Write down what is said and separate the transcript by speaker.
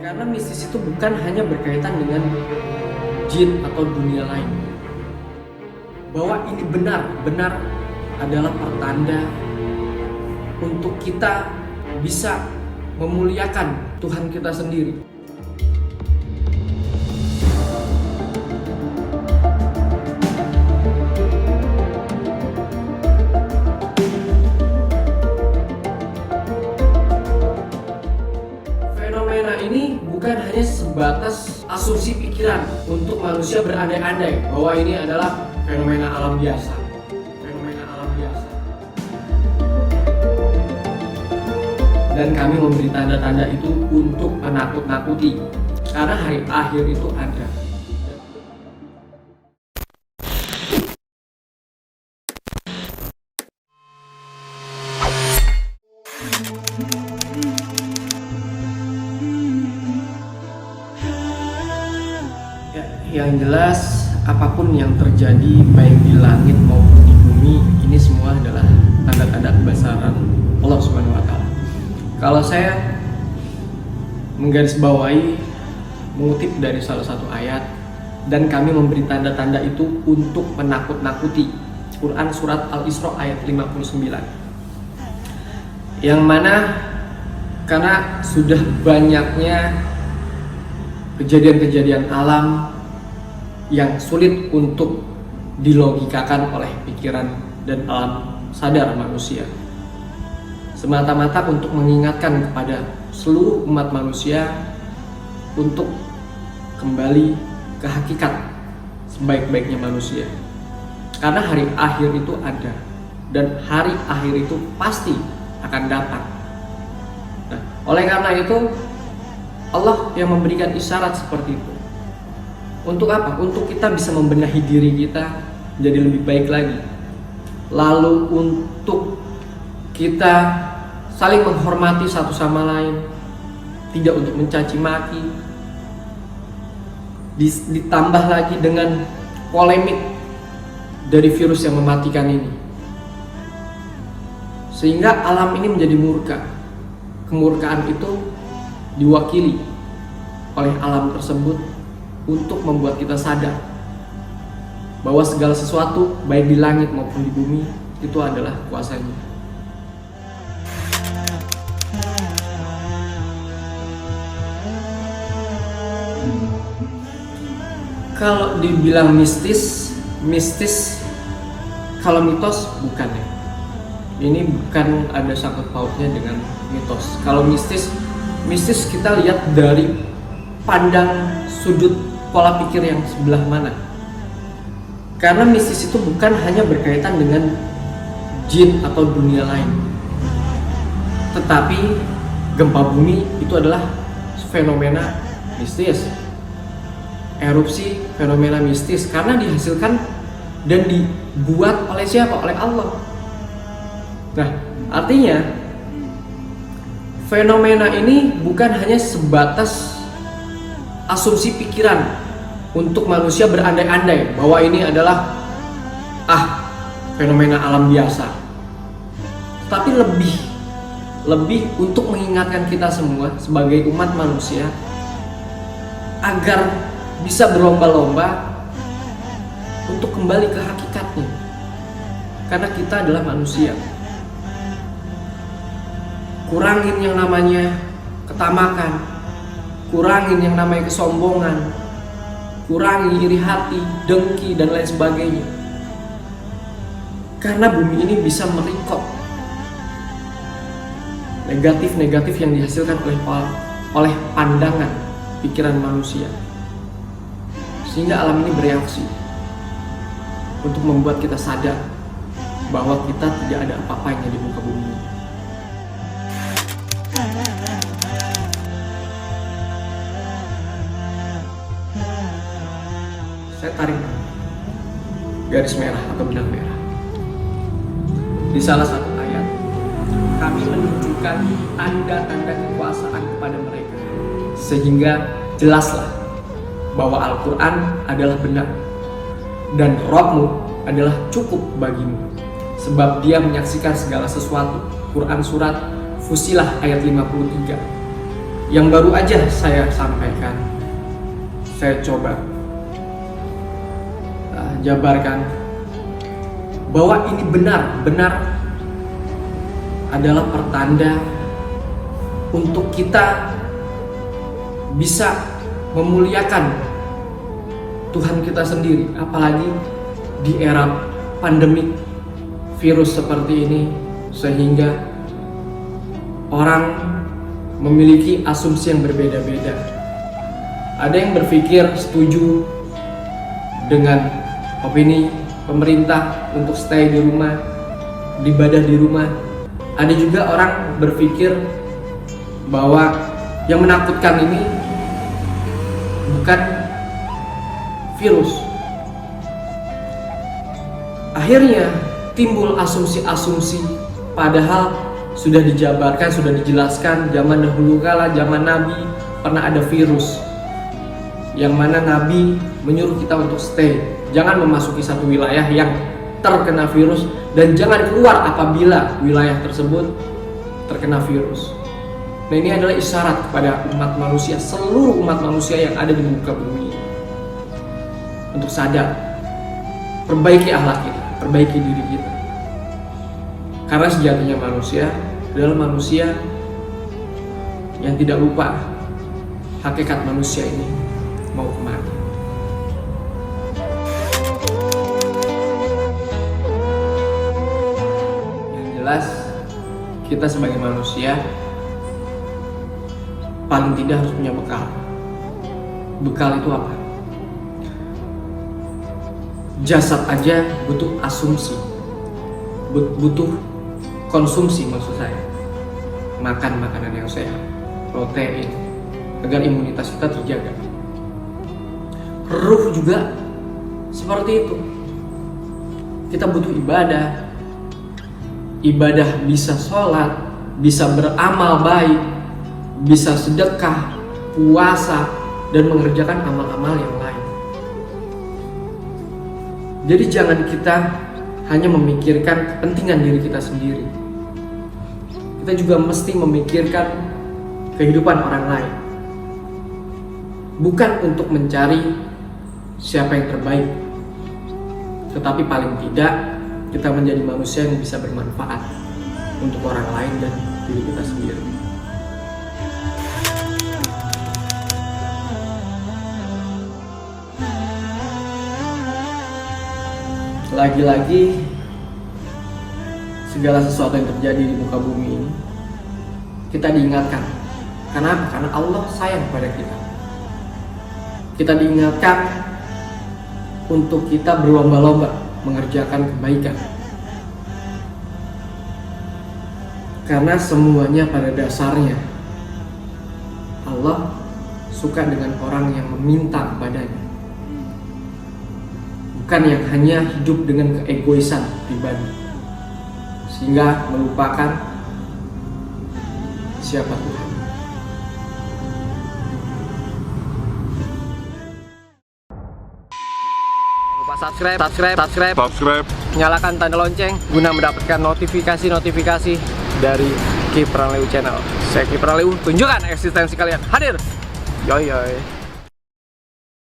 Speaker 1: Karena mistis itu bukan hanya berkaitan dengan jin atau dunia lain. Bahwa ini benar adalah pertanda untuk kita bisa memuliakan Tuhan kita sendiri. Fenomena ini bukan hanya sebatas asumsi pikiran untuk manusia berandai-andai bahwa ini adalah fenomena alam biasa. Dan kami memberi tanda-tanda itu untuk menakut-nakuti, karena hari akhir itu ada. Yang jelas, apapun yang terjadi baik di langit maupun di bumi, ini semua adalah tanda-tanda kebesaran Allah Subhanahu wa Ta'ala. Kalau saya menggarisbawahi, mengutip dari salah satu ayat, dan kami memberi tanda-tanda itu untuk menakut-nakuti. Quran surat Al-Isra ayat 59. Yang mana karena sudah banyaknya kejadian-kejadian alam yang sulit untuk dilogikakan oleh pikiran dan alam sadar manusia, semata-mata untuk mengingatkan kepada seluruh umat manusia untuk kembali ke hakikat sebaik-baiknya manusia. Karena hari akhir itu ada, dan hari akhir itu pasti akan datang. Nah, oleh karena itu Allah yang memberikan isyarat seperti itu. Untuk apa? Untuk kita bisa membenahi diri kita jadi lebih baik lagi. Lalu untuk kita saling menghormati satu sama lain, tidak untuk mencaci maki. Ditambah lagi dengan polemik dari virus yang mematikan ini, sehingga alam ini menjadi murka. Kemurkaan itu diwakili oleh alam tersebut untuk membuat kita sadar bahwa segala sesuatu baik di langit maupun di bumi itu adalah kuasanya. Kalau dibilang mistis, kalau mitos bukan ya. Ini bukan ada sangkut pautnya dengan mitos. Kalau mistis kita lihat dari pandang sudut pola pikir yang sebelah mana. Karena mistis itu bukan hanya berkaitan dengan jin atau dunia lain, tetapi gempa bumi itu adalah fenomena mistis. Erupsi fenomena mistis karena dihasilkan dan dibuat oleh siapa? Oleh Allah. Nah, artinya fenomena ini bukan hanya sebatas asumsi pikiran untuk manusia berandai-andai bahwa ini adalah fenomena alam biasa, tapi lebih untuk mengingatkan kita semua sebagai umat manusia agar bisa berlomba-lomba untuk kembali ke hakikatnya, karena kita adalah manusia. Kurangin yang namanya ketamakan, kurangin yang namanya kesombongan, kurangi iri hati, dengki, dan lain sebagainya. Karena bumi ini bisa merekod negatif-negatif yang dihasilkan oleh pandangan pikiran manusia, sehingga alam ini bereaksi untuk membuat kita sadar bahwa kita tidak ada apa-apanya di muka bumi. Saya tarik garis merah atau benang merah di salah satu ayat. Kami menunjukkan tanda-tanda kekuasaan kepada mereka, sehingga jelaslah bahwa Al-Quran adalah benar dan Rabb-Mu adalah cukup bagimu, sebab Dia menyaksikan segala sesuatu. Quran surat Fussilah ayat 53. yang baru aja saya sampaikan, saya coba jabarkan bahwa ini benar-benar adalah pertanda untuk kita bisa memuliakan Tuhan kita sendiri, apalagi di era pandemik virus seperti ini, sehingga orang memiliki asumsi yang berbeda-beda. Ada yang berpikir setuju dengan opini pemerintah untuk stay di rumah, beribadah di rumah. Ada juga orang berpikir bahwa yang menakutkan ini bukan virus. Akhirnya timbul asumsi-asumsi, padahal sudah dijabarkan, sudah dijelaskan zaman dahulu kala, zaman Nabi pernah ada virus yang mana Nabi menyuruh kita untuk stay, jangan memasuki satu wilayah yang terkena virus, dan jangan keluar apabila wilayah tersebut terkena virus. Nah, ini adalah isyarat kepada umat manusia, seluruh umat manusia yang ada di muka bumi ini, untuk sadar, perbaiki akhlak kita, perbaiki diri kita. Karena sejatinya manusia adalah manusia yang tidak lupa hakikat manusia ini mau kemana. Yang jelas, kita sebagai manusia paling tidak harus punya bekal. Bekal itu apa? Jasad aja butuh asumsi, butuh konsumsi, maksud saya makan makanan yang sehat, protein, agar imunitas kita terjaga. Ruh juga seperti itu. Kita butuh ibadah. Ibadah bisa sholat, bisa beramal baik, bisa sedekah, puasa, dan mengerjakan amal-amal yang lain. Jadi jangan kita hanya memikirkan kepentingan diri kita sendiri. Kita juga mesti memikirkan kehidupan orang lain. Bukan untuk mencari siapa yang terbaik, tetapi paling tidak kita menjadi manusia yang bisa bermanfaat untuk orang lain dan diri kita sendiri. Lagi-lagi, segala sesuatu yang terjadi di muka bumi ini, kita diingatkan. Kenapa? Karena Allah sayang kepada kita. Kita diingatkan untuk kita berlomba-lomba mengerjakan kebaikan. Karena semuanya pada dasarnya Allah suka dengan orang yang meminta kepadanya, bukan yang hanya hidup dengan keegoisan pribadi sehingga melupakan siapa Tuhan. Lupa subscribe, nyalakan tanda lonceng guna mendapatkan notifikasi dari Ki Pranleu Channel. Saya Ki Pranleu, tunjukkan eksistensi kalian. Hadir. Yoi.